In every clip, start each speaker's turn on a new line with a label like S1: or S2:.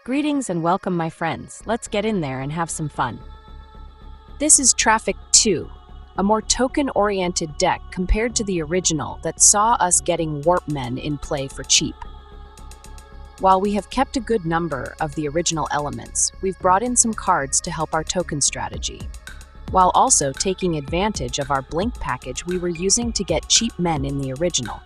S1: Greetings and welcome, my friends. Let's get in there and have some fun. This is Traffic 2, a more token-oriented deck compared to the original that saw us getting Warpmen in play for cheap. While we have kept a good number of the original elements, we've brought in some cards to help our token strategy, while also taking advantage of our Blink package we were using to get cheap men in the original.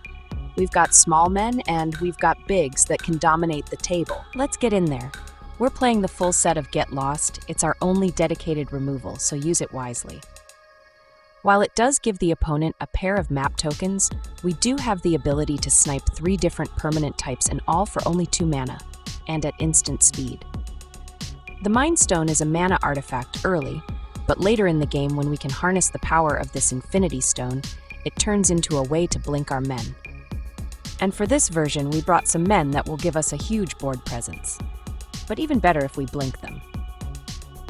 S1: We've got small men and we've got bigs that can dominate the table. Let's get in there. We're playing the full set of Get Lost. It's our only dedicated removal, so use it wisely. While it does give the opponent a pair of map tokens, we do have the ability to snipe 3 different permanent types and all for only 2 mana, and at instant speed. The Mind Stone is a mana artifact early, but later in the game when we can harness the power of this Infinity Stone, it turns into a way to blink our men. And for this version, we brought some men that will give us a huge board presence. But even better if we blink them.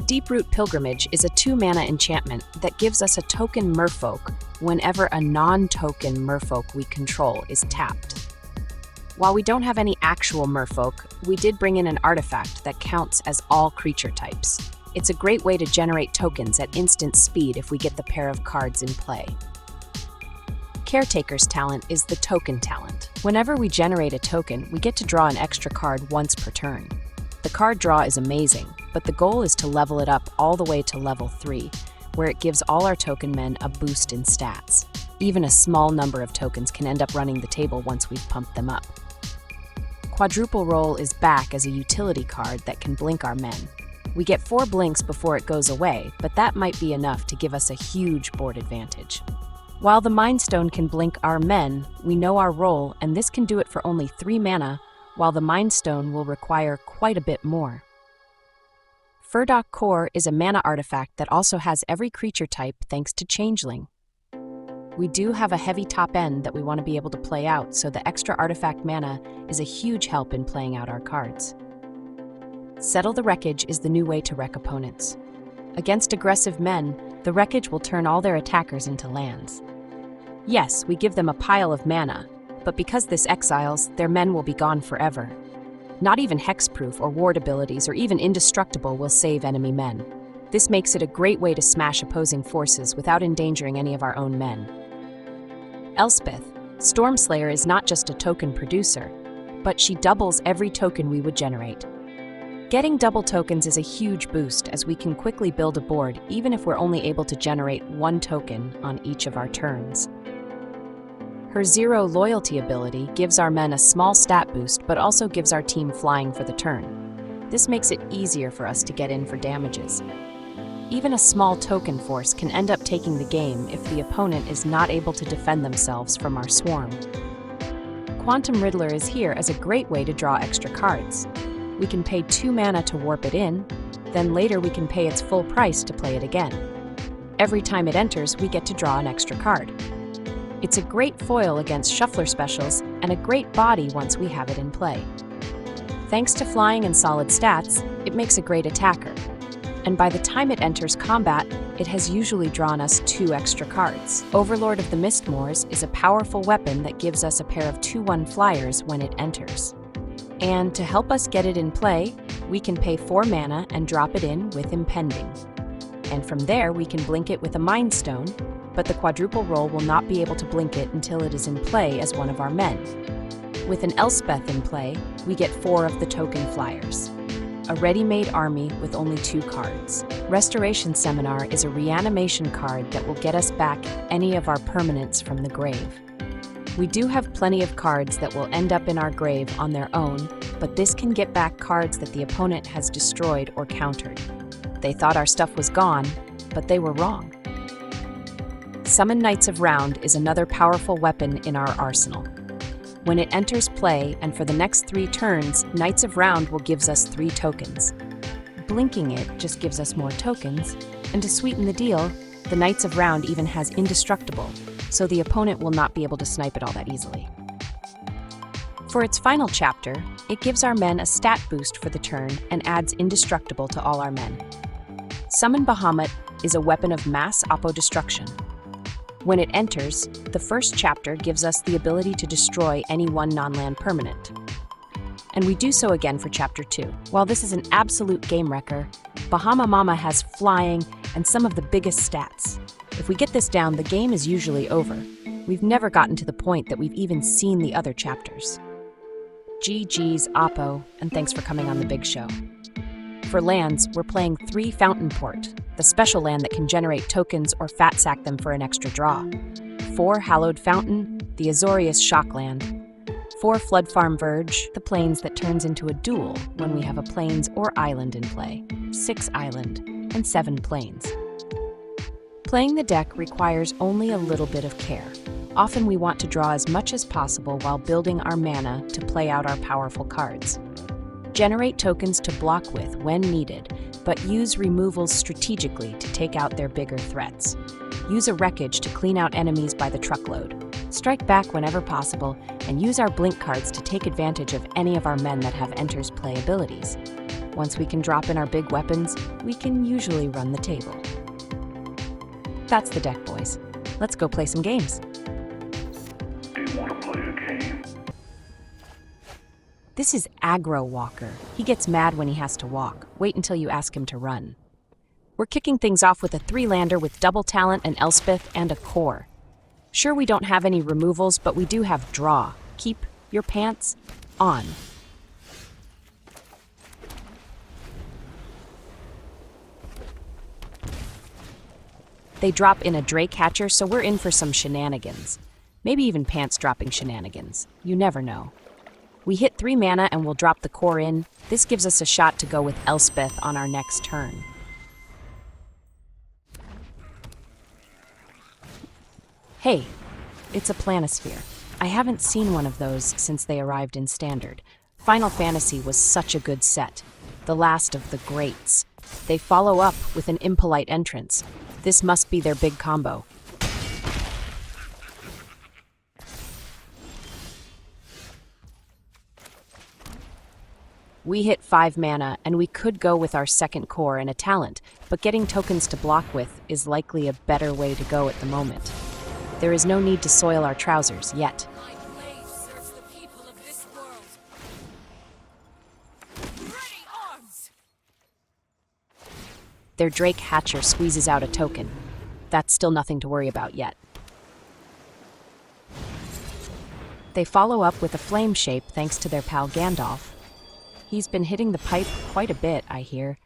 S1: Deeproot Pilgrimage is a 2-mana enchantment that gives us a token merfolk whenever a non-token merfolk we control is tapped. While we don't have any actual merfolk, we did bring in an artifact that counts as all creature types. It's a great way to generate tokens at instant speed if we get the pair of cards in play. Caretaker's talent is the token talent. Whenever we generate a token, we get to draw an extra card once per turn. The card draw is amazing, but the goal is to level it up all the way to level 3, where it gives all our token men a boost in stats. Even a small number of tokens can end up running the table once we've pumped them up. Quadruple Roll is back as a utility card that can blink our men. We get 4 blinks before it goes away, but that might be enough to give us a huge board advantage. While the Mind Stone can blink our men, we know our role, and this can do it for only 3 mana, while the Mind Stone will require quite a bit more. Firdoch Core is a mana artifact that also has every creature type thanks to Changeling. We do have a heavy top end that we want to be able to play out, so the extra artifact mana is a huge help in playing out our cards. Settle the Wreckage is the new way to wreck opponents. Against aggressive men, the Wreckage will turn all their attackers into lands. Yes, we give them a pile of mana, but because this exiles, their men will be gone forever. Not even hexproof or ward abilities or even indestructible will save enemy men. This makes it a great way to smash opposing forces without endangering any of our own men. Elspeth, Stormslayer is not just a token producer, but she doubles every token we would generate. Getting double tokens is a huge boost as we can quickly build a board even if we're only able to generate 1 token on each of our turns. Her Zero Loyalty ability gives our men a small stat boost but also gives our team flying for the turn. This makes it easier for us to get in for damages. Even a small token force can end up taking the game if the opponent is not able to defend themselves from our swarm. Quantum Riddler is here as a great way to draw extra cards. We can pay 2 mana to warp it in, then later we can pay its full price to play it again. Every time it enters, we get to draw an extra card. It's a great foil against shuffler specials and a great body once we have it in play. Thanks to flying and solid stats, it makes a great attacker. And by the time it enters combat, it has usually drawn us 2 extra cards. Overlord of the Mistmoors is a powerful weapon that gives us a pair of 2/1 flyers when it enters. And to help us get it in play, we can pay 4 mana and drop it in with Impending. And from there we can blink it with a Mind Stone, but the Quadruple Roll will not be able to blink it until it is in play as one of our men. With an Elspeth in play, we get 4 of the token flyers. A ready-made army with only 2 cards. Restoration Seminar is a reanimation card that will get us back any of our permanents from the grave. We do have plenty of cards that will end up in our grave on their own, but this can get back cards that the opponent has destroyed or countered. They thought our stuff was gone, but they were wrong. Summon Knights of Round is another powerful weapon in our arsenal. When it enters play, and for the next 3 turns, Knights of Round will give us 3 tokens. Blinking it just gives us more tokens, and to sweeten the deal, the Knights of Round even has Indestructible, so the opponent will not be able to snipe it all that easily. For its final chapter, it gives our men a stat boost for the turn and adds Indestructible to all our men. Summon Bahamut is a weapon of mass oppo-destruction. When it enters, the first chapter gives us the ability to destroy any 1 non-land permanent. And we do so again for Chapter 2. While this is an absolute game wrecker, Bahama Mama has flying and some of the biggest stats. If we get this down, the game is usually over. We've never gotten to the point that we've even seen the other chapters. GG's, Oppo, and thanks for coming on the big show. For lands, we're playing 3 Fountainport, the special land that can generate tokens or fat sack them for an extra draw. 4 Hallowed Fountain, the Azorius Shockland. 4 Floodfarm Verge, the plains that turns into a duel when we have a plains or island in play. 6 Island, and 7 plains. Playing the deck requires only a little bit of care. Often we want to draw as much as possible while building our mana to play out our powerful cards. Generate tokens to block with when needed, but use removals strategically to take out their bigger threats. Use a wreckage to clean out enemies by the truckload. Strike back whenever possible, and use our blink cards to take advantage of any of our men that have Enter's Play abilities. Once we can drop in our big weapons, we can usually run the table. That's the deck, boys. Let's go play some games.
S2: Do you want to play a game?
S1: This is Aggro Walker. He gets mad when he has to walk. Wait until you ask him to run. We're kicking things off with a 3-lander with double talent, an Elspeth, and a core. Sure, we don't have any removals, but we do have draw. Keep your pants on. They drop in a Drake Hatcher, so we're in for some shenanigans. Maybe even pants-dropping shenanigans. You never know. We hit 3 mana and we'll drop the core in. This gives us a shot to go with Elspeth on our next turn. Hey, it's a planisphere. I haven't seen one of those since they arrived in Standard. Final Fantasy was such a good set. The last of the greats. They follow up with an impolite entrance. This must be their big combo. We hit 5 mana, and we could go with our second core and a talent, but getting tokens to block with is likely a better way to go at the moment. There is no need to soil our trousers yet.
S3: My blade serves the people of this world. Ready arms!
S1: Their Drake Hatcher squeezes out a token. That's still nothing to worry about yet. They follow up with a flame shape thanks to their pal Gandalf. He's been hitting the pipe quite a bit, I hear.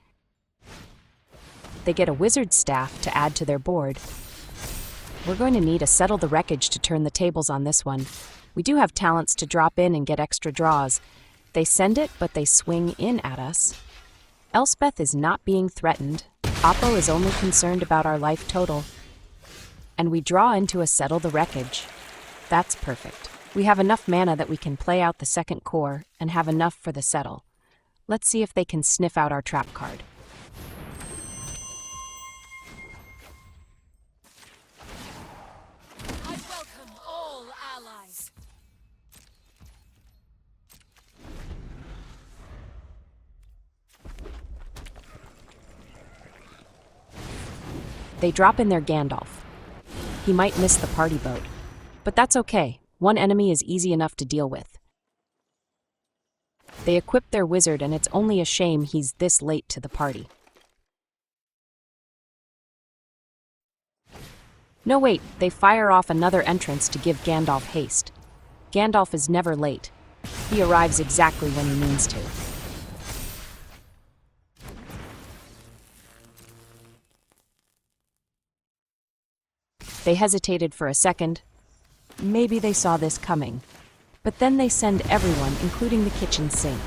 S1: They get a wizard staff to add to their board. We're going to need a Settle the Wreckage to turn the tables on this one. We do have talents to drop in and get extra draws. They send it, but they swing in at us. Elspeth is not being threatened. Oppo is only concerned about our life total. And we draw into a Settle the Wreckage. That's perfect. We have enough mana that we can play out the second core and have enough for the settle. Let's see if they can sniff out our trap card.
S3: I welcome all allies.
S1: They drop in their Gandalf. He might miss the party boat, but that's okay. One enemy is easy enough to deal with. They equip their wizard, and it's only a shame he's this late to the party. No, wait, they fire off another entrance to give Gandalf haste. Gandalf is never late. He arrives exactly when he means to. They hesitated for a second. Maybe they saw this coming. But then they send everyone, including the kitchen sink.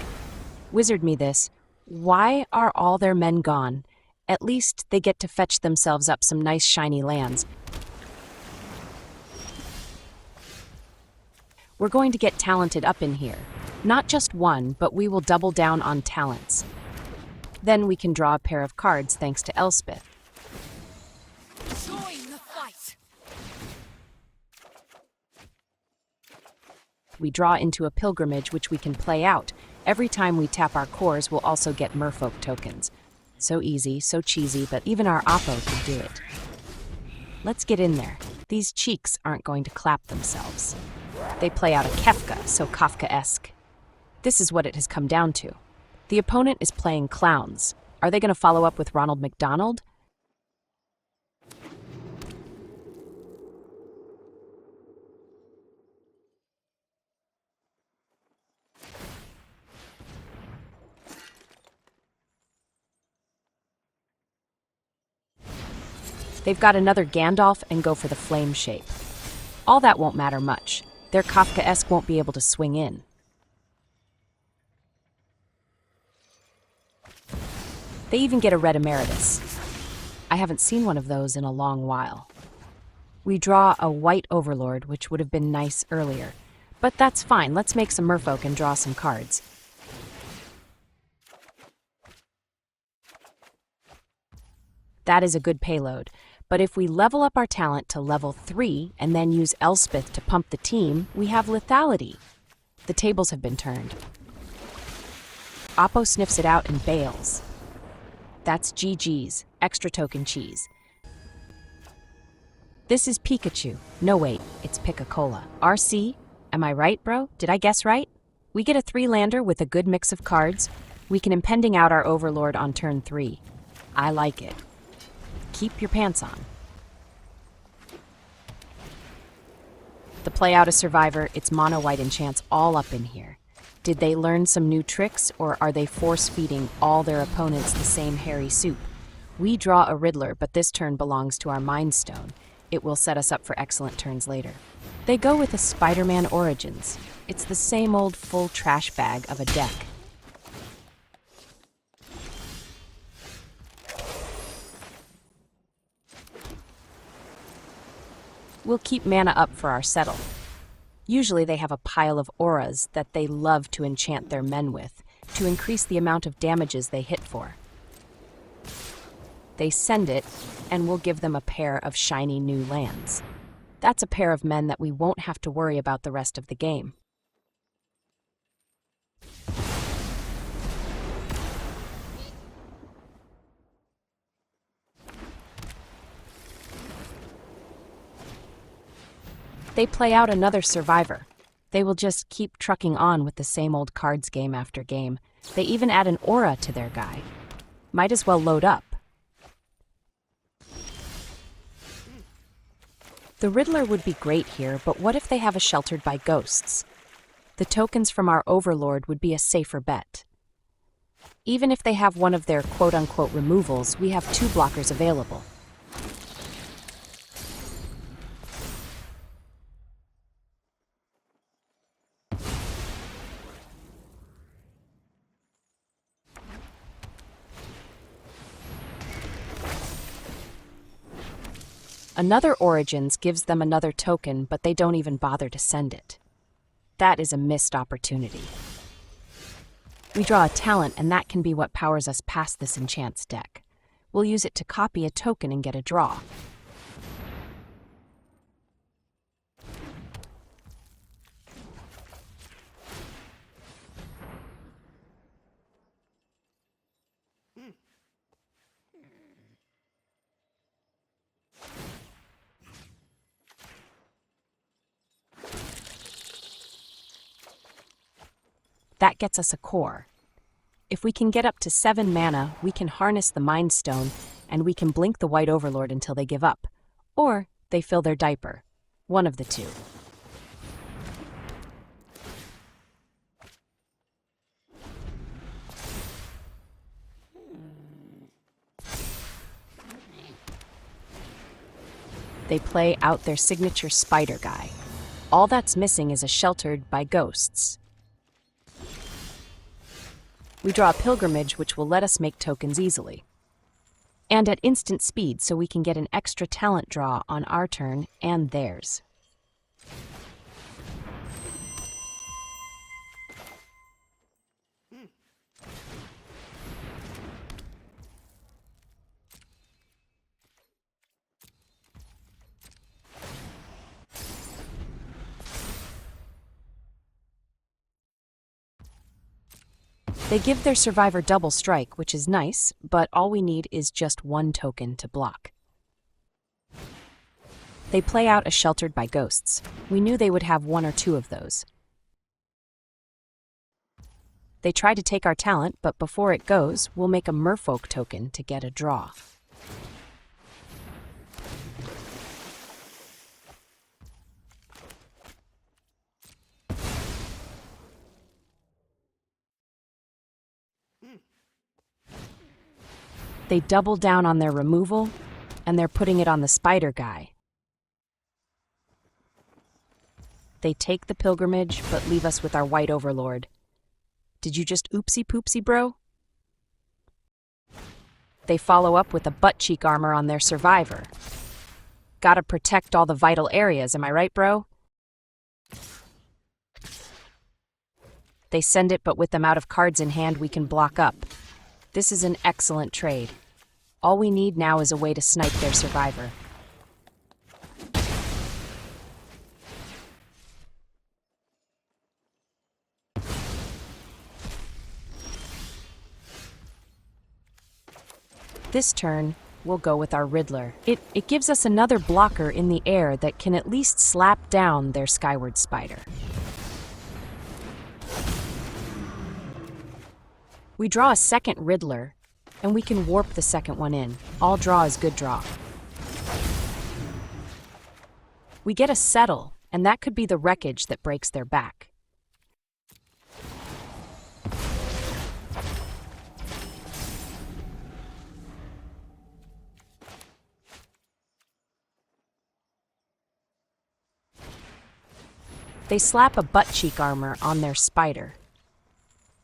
S1: Wizard me this. Why are all their men gone? At least they get to fetch themselves up some nice shiny lands. We're going to get talented up in here. Not just one, but we will double down on talents. Then we can draw a pair of cards thanks to Elspeth.
S3: Join the fight.
S1: We draw into a pilgrimage which we can play out. Every time we tap our cores, we'll also get merfolk tokens. So easy, so cheesy, but even our Oppo could do it. Let's get in there. These cheeks aren't going to clap themselves. They play out a Kefka, so Kafka-esque. This is what it has come down to. The opponent is playing clowns. Are they going to follow up with Ronald McDonald? They've got another Gandalf and go for the flame shape. All that won't matter much. Their Kafkaesque won't be able to swing in. They even get a red emeritus. I haven't seen one of those in a long while. We draw a white Overlord, which would have been nice earlier. But that's fine, let's make some merfolk and draw some cards. That is a good payload. But if we level up our talent to level 3 and then use Elspeth to pump the team, we have lethality. The tables have been turned. Oppo sniffs it out and bails. That's GG's, extra token cheese. This is Pikachu. No wait, it's Pica-Cola. RC? Am I right, bro? Did I guess right? We get a 3-lander with a good mix of cards. We can impending out our Overlord on turn 3. I like it. Keep your pants on. The play out a survivor, it's mono white enchants all up in here. Did they learn some new tricks, or are they force-feeding all their opponents the same hairy soup? We draw a Riddler, but this turn belongs to our Mind Stone. It will set us up for excellent turns later. They go with a Spider-Man Origins. It's the same old full trash bag of a deck. We'll keep mana up for our Settle. Usually they have a pile of auras that they love to enchant their men with, to increase the amount of damages they hit for. They send it, and we'll give them a pair of shiny new lands. That's a pair of men that we won't have to worry about the rest of the game. They play out another survivor. They will just keep trucking on with the same old cards game after game. They even add an aura to their guy. Might as well load up. The Riddler would be great here, but what if they have a Sheltered by Ghosts? The tokens from our Overlord would be a safer bet. Even if they have one of their quote-unquote removals, we have 2 blockers available. Another Origins gives them another token, but they don't even bother to send it. That is a missed opportunity. We draw a talent, and that can be what powers us past this enchants deck. We'll use it to copy a token and get a draw. That gets us a core. If we can get up to 7 mana, we can harness the Mind Stone, and we can blink the White Overlord until they give up. Or they fill their diaper. One of the two. They play out their signature spider guy. All that's missing is a Sheltered by Ghosts. We draw a Pilgrimage, which will let us make tokens easily. And at instant speed, so we can get an extra talent draw on our turn and theirs. They give their survivor double strike, which is nice, but all we need is just 1 token to block. They play out a Sheltered by Ghosts. We knew they would have 1 or 2 of those. They try to take our talent, but before it goes, we'll make a merfolk token to get a draw. They double down on their removal, and they're putting it on the spider guy. They take the pilgrimage, but leave us with our white overlord. Did you just oopsie-poopsie, bro? They follow up with a butt-cheek armor on their survivor. Gotta protect all the vital areas, am I right, bro? They send it, but with them out of cards in hand, we can block up. This is an excellent trade. All we need now is a way to snipe their survivor. This turn, we'll go with our Riddler. It gives us another blocker in the air that can at least slap down their skyward spider. We draw a second Riddler, and we can warp the second one in. All draw is good draw. We get a Settle, and that could be the wreckage that breaks their back. They slap a butt-cheek armor on their spider.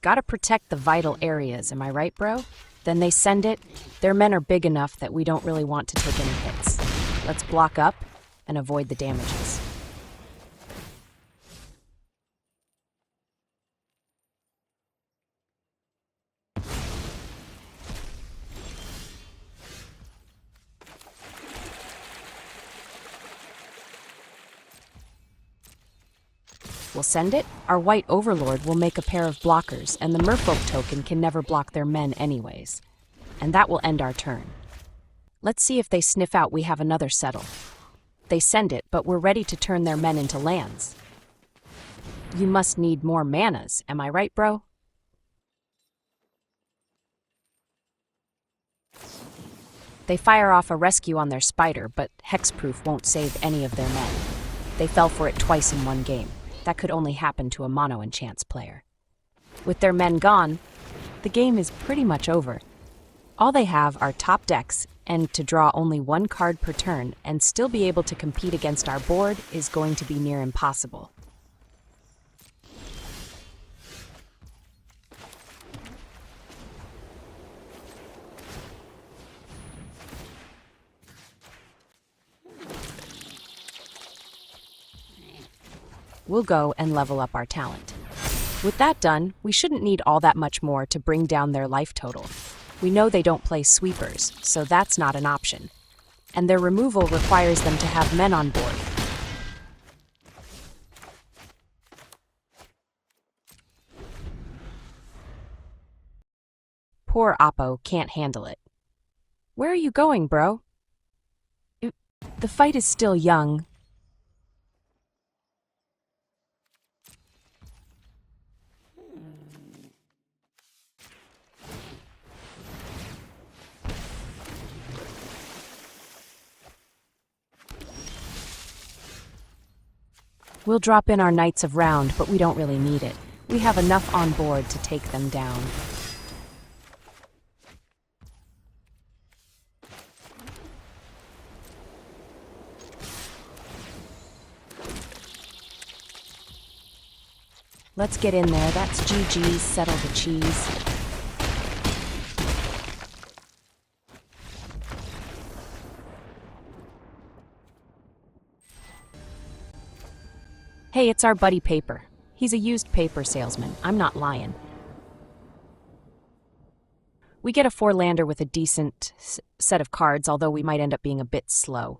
S1: Gotta protect the vital areas, am I right, bro? Then they send it. Their men are big enough that we don't really want to take any hits. Let's block up and avoid the damages. We'll send it. Our white overlord will make a pair of blockers, and the merfolk token can never block their men anyways. And that will end our turn. Let's see if they sniff out we have another Settle. They send it, but we're ready to turn their men into lands. You must need more manas, am I right, bro? They fire off a rescue on their spider, but hexproof won't save any of their men. They fell for it twice in one game. That could only happen to a mono enchants player. With their men gone, the game is pretty much over. All they have are top decks, and to draw only one card per turn and still be able to compete against our board is going to be near impossible. We'll go and level up our talent. With that done, we shouldn't need all that much more to bring down their life total. We know they don't play sweepers, so that's not an option. And their removal requires them to have men on board. Poor Oppo can't handle it. Where are you going, bro? The fight is still young. We'll drop in our Knights of Round, but we don't really need it. We have enough on board to take them down. Let's get in there. That's GG's, settle the cheese. Hey, it's our buddy Paper. He's a used paper salesman. I'm not lying. We get a 4-lander with a decent set of cards, although we might end up being a bit slow.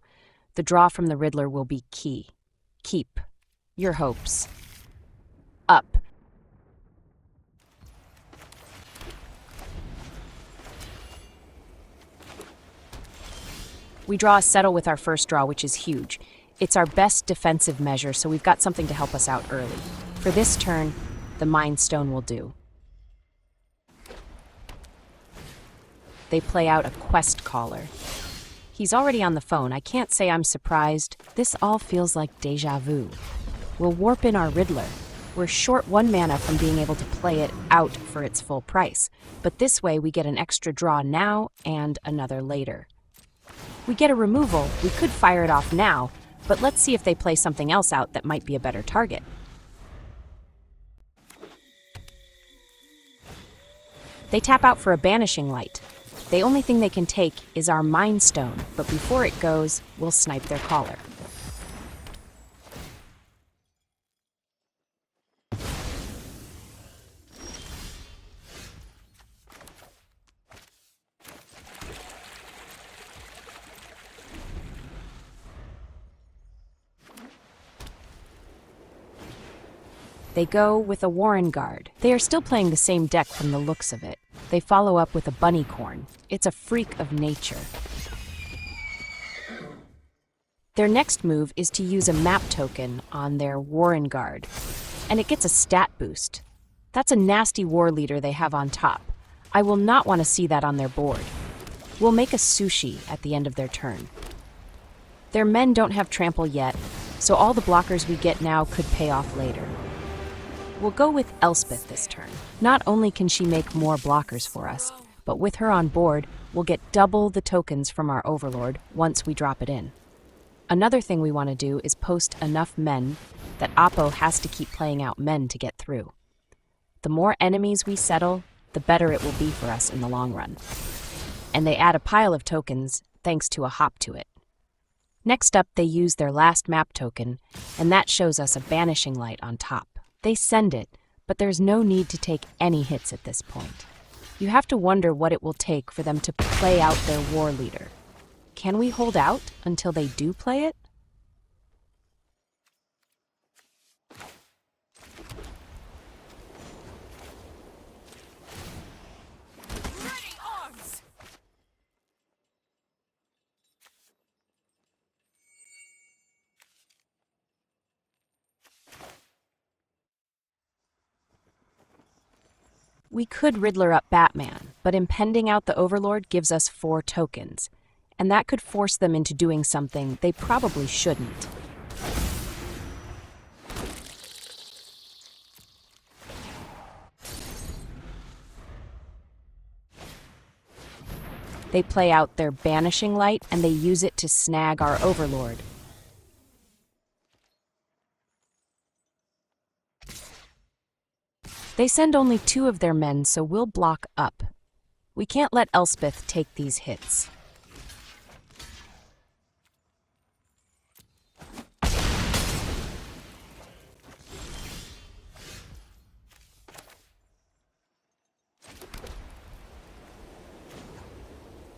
S1: The draw from the Riddler will be key. Keep your hopes up. We draw a Settle with our first draw, which is huge. It's our best defensive measure, so we've got something to help us out early. For this turn, the Mind Stone will do. They play out a quest caller. He's already on the phone. I can't say I'm surprised. This all feels like déjà vu. We'll warp in our Riddler. We're short 1 mana from being able to play it out for its full price, but this way we get an extra draw now and another later. We get a removal. We could fire it off now, but let's see if they play something else out that might be a better target. They tap out for a Banishing Light. The only thing they can take is our Mind Stone, but before it goes, we'll snipe their caller. They go with a Warren Guard. They are still playing the same deck from the looks of it. They follow up with a Bunnycorn. It's a freak of nature. Their next move is to use a map token on their Warren Guard, and it gets a stat boost. That's a nasty war leader they have on top. I will not want to see that on their board. We'll make a Sushi at the end of their turn. Their men don't have trample yet, so all the blockers we get now could pay off later. We'll go with Elspeth this turn. Not only can she make more blockers for us, but with her on board, we'll get double the tokens from our Overlord once we drop it in. Another thing we want to do is post enough men that Oppo has to keep playing out men to get through. The more enemies we settle, the better it will be for us in the long run. And they add a pile of tokens thanks to a hop to it. Next up, they use their last map token, and that shows us a Banishing Light on top. They send it, but there's no need to take any hits at this point. You have to wonder what it will take for them to play out their war leader. Can we hold out until they do play it?
S3: Ready arms!
S1: We could Riddler up Batman, but impending out the Overlord gives us 4 tokens, and that could force them into doing something they probably shouldn't. They play out their Banishing Light, and they use it to snag our Overlord. They send only 2 of their men, so we'll block up. We can't let Elspeth take these hits.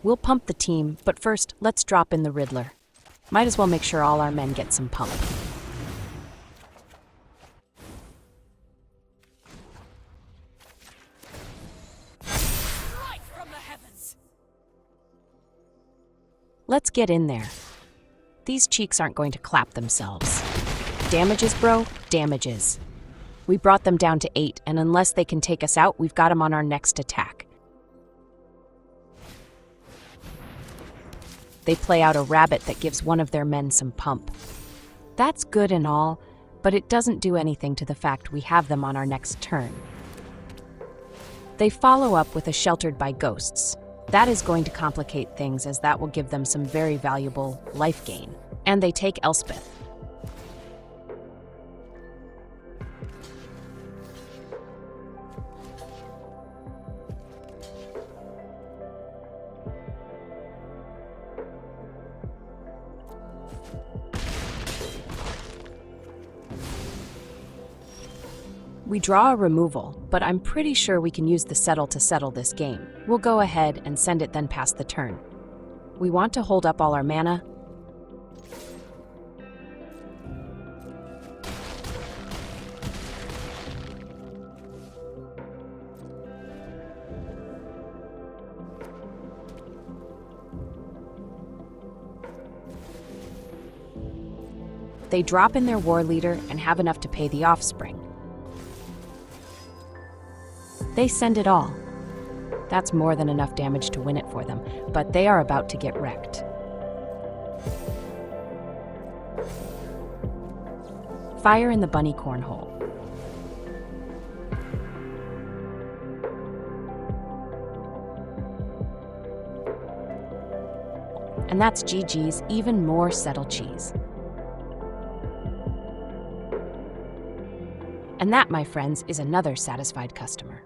S1: We'll pump the team, but first, let's drop in the Riddler. Might as well make sure all our men get some pump. Let's get in there. These cheeks aren't going to clap themselves. Damages, bro, damages. We brought them down to 8, and unless they can take us out, we've got them on our next attack. They play out a rabbit that gives one of their men some pump. That's good and all, but it doesn't do anything to the fact we have them on our next turn. They follow up with a Sheltered by Ghosts. That is going to complicate things, as that will give them some very valuable life gain. And they take Elspeth. We draw a removal, but I'm pretty sure we can use the Settle to settle this game. We'll go ahead and send it then past the turn. We want to hold up all our mana. They drop in their war leader and have enough to pay the offspring. They send it all. That's more than enough damage to win it for them, but they are about to get wrecked. Fire in the bunny cornhole. And that's GG's even more settle cheese. And that, my friends, is another satisfied customer.